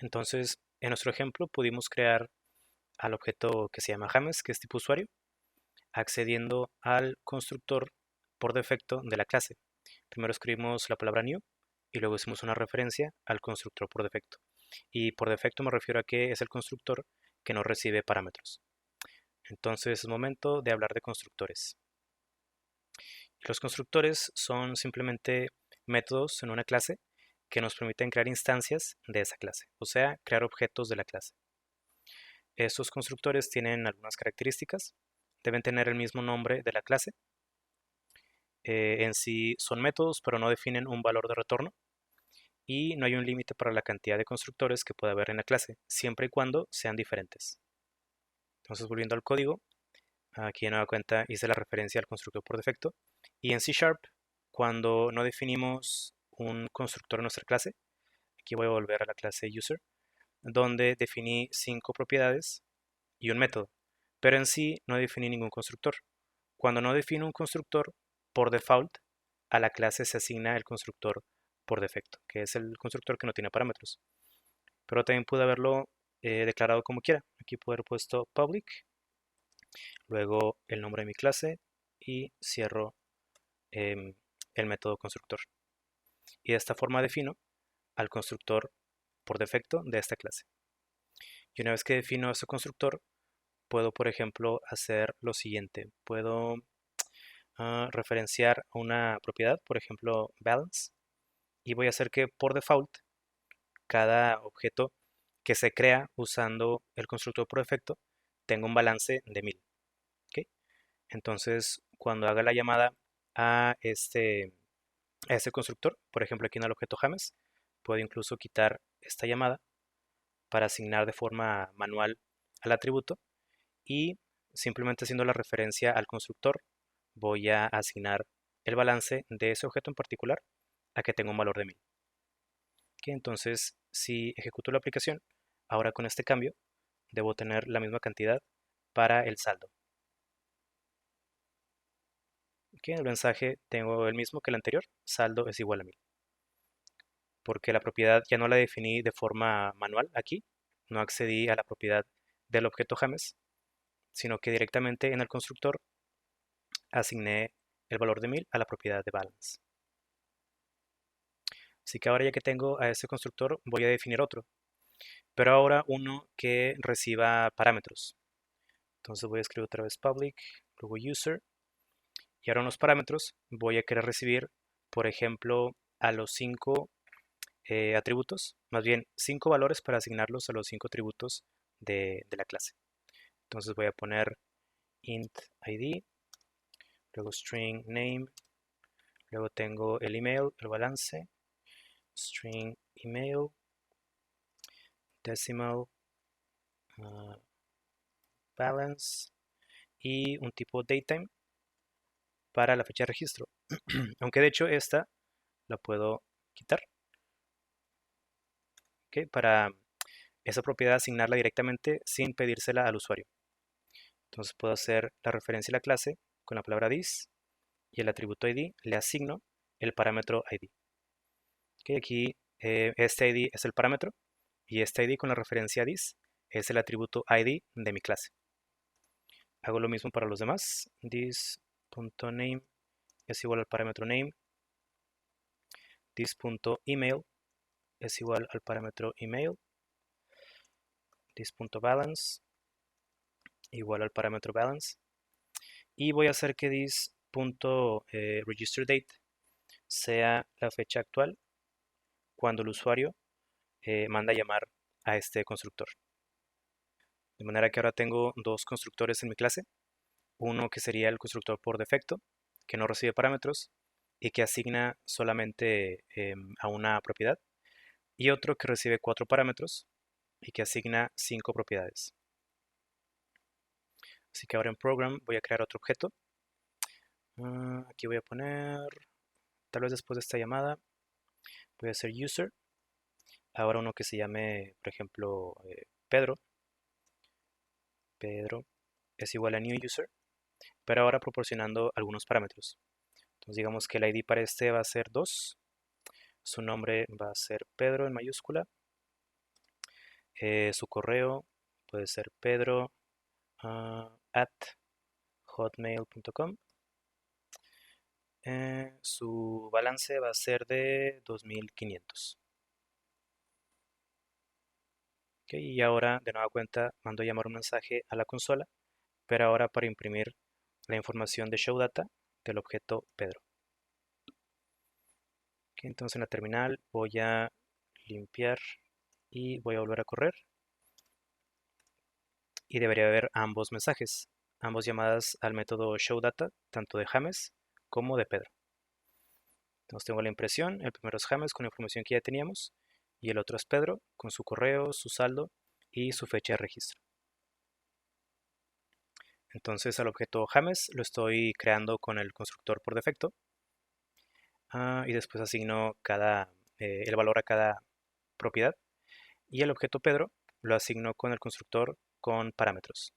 Entonces, en nuestro ejemplo pudimos crear al objeto que se llama James, que es tipo usuario, accediendo al constructor por defecto de la clase. Primero escribimos la palabra new y luego hicimos una referencia al constructor por defecto. Y por defecto me refiero a que es el constructor que no recibe parámetros. Entonces es momento de hablar de constructores. Los constructores son simplemente métodos en una clase que nos permiten crear instancias de esa clase, o sea, crear objetos de la clase. Estos constructores tienen algunas características, deben tener el mismo nombre de la clase, en sí son métodos pero no definen un valor de retorno y no hay un límite para la cantidad de constructores que pueda haber en la clase, siempre y cuando sean diferentes. Entonces, volviendo al código, aquí de nueva cuenta hice la referencia al constructor por defecto y en C Sharp, cuando no definimos un constructor en nuestra clase, aquí voy a volver a la clase user, donde definí 5 propiedades y un método, pero en sí no definí ningún constructor. Cuando no defino un constructor, por default, a la clase se asigna el constructor por defecto, que es el constructor que no tiene parámetros. Pero también pude haberlo declarado como quiera. Aquí puedo haber puesto public, luego el nombre de mi clase y cierro em, el método constructor. Y de esta forma defino al constructor por defecto de esta clase. Y una vez que defino ese constructor, puedo, por ejemplo, hacer lo siguiente. Puedo referenciar a una propiedad, por ejemplo, balance, y voy a hacer que por default cada objeto que se crea usando el constructor por defecto tenga un balance de 1000. ¿Ok? Entonces, cuando haga la llamada a este constructor, por ejemplo, aquí en el objeto James, puedo incluso quitar esta llamada para asignar de forma manual al atributo y simplemente haciendo la referencia al constructor voy a asignar el balance de ese objeto en particular a que tenga un valor de 1000. ¿Ok? Entonces, si ejecuto la aplicación, ahora con este cambio debo tener la misma cantidad para el saldo. ¿Ok? El mensaje tengo el mismo que el anterior, saldo es igual a 1000. Porque la propiedad ya no la definí de forma manual aquí, no accedí a la propiedad del objeto James, sino que directamente en el constructor asigné el valor de 1000 a la propiedad de balance. Así que ahora ya que tengo a ese constructor voy a definir otro, pero ahora uno que reciba parámetros. Entonces voy a escribir otra vez public, luego user, y ahora en los parámetros voy a querer recibir, por ejemplo, a los 5 atributos, más bien 5 valores para asignarlos a los 5 atributos de la clase. Entonces voy a poner int id, luego string name, luego tengo el email, el balance, string email, decimal, uh, balance y un tipo datetime para la fecha de registro. Aunque de hecho esta la puedo quitar, ¿ok? Para esa propiedad asignarla directamente sin pedírsela al usuario. Entonces puedo hacer la referencia a la clase con la palabra this y el atributo id le asigno el parámetro id. ¿Ok? Aquí este id es el parámetro y este id con la referencia a this es el atributo id de mi clase. Hago lo mismo para los demás. This.name es igual al parámetro name. This.email es igual al parámetro email. This.balance igual al parámetro balance. Y voy a hacer que this.registerDate sea la fecha actual cuando el usuario manda a llamar a este constructor. De manera que ahora tengo dos constructores en mi clase. Uno que sería el constructor por defecto, que no recibe parámetros y que asigna solamente a una propiedad. Y otro que recibe 4 parámetros y que asigna 5 propiedades. Así que ahora en Program voy a crear otro objeto. Aquí voy a poner, tal vez después de esta llamada, voy a hacer user. Ahora uno que se llame, por ejemplo, Pedro. Pedro es igual a new user, pero ahora proporcionando algunos parámetros. Entonces digamos que el ID para este va a ser 2. Su nombre va a ser Pedro en mayúscula. Su correo puede ser pedro at hotmail.com. Su balance va a ser de 2500. Ok, y ahora de nueva cuenta mando a llamar un mensaje a la consola, pero ahora para imprimir la información de show data del objeto Pedro. Ok, entonces en la terminal voy a limpiar y voy a volver a correr y debería haber ambos mensajes, ambas llamadas al método show data, tanto de James como de Pedro. Entonces tengo la impresión, el primero es James con la información que ya teníamos y el otro es Pedro con su correo, su saldo y su fecha de registro. Entonces al objeto James lo estoy creando con el constructor por defecto y después asigno el valor a cada propiedad y el objeto Pedro lo asigno con el constructor con parámetros.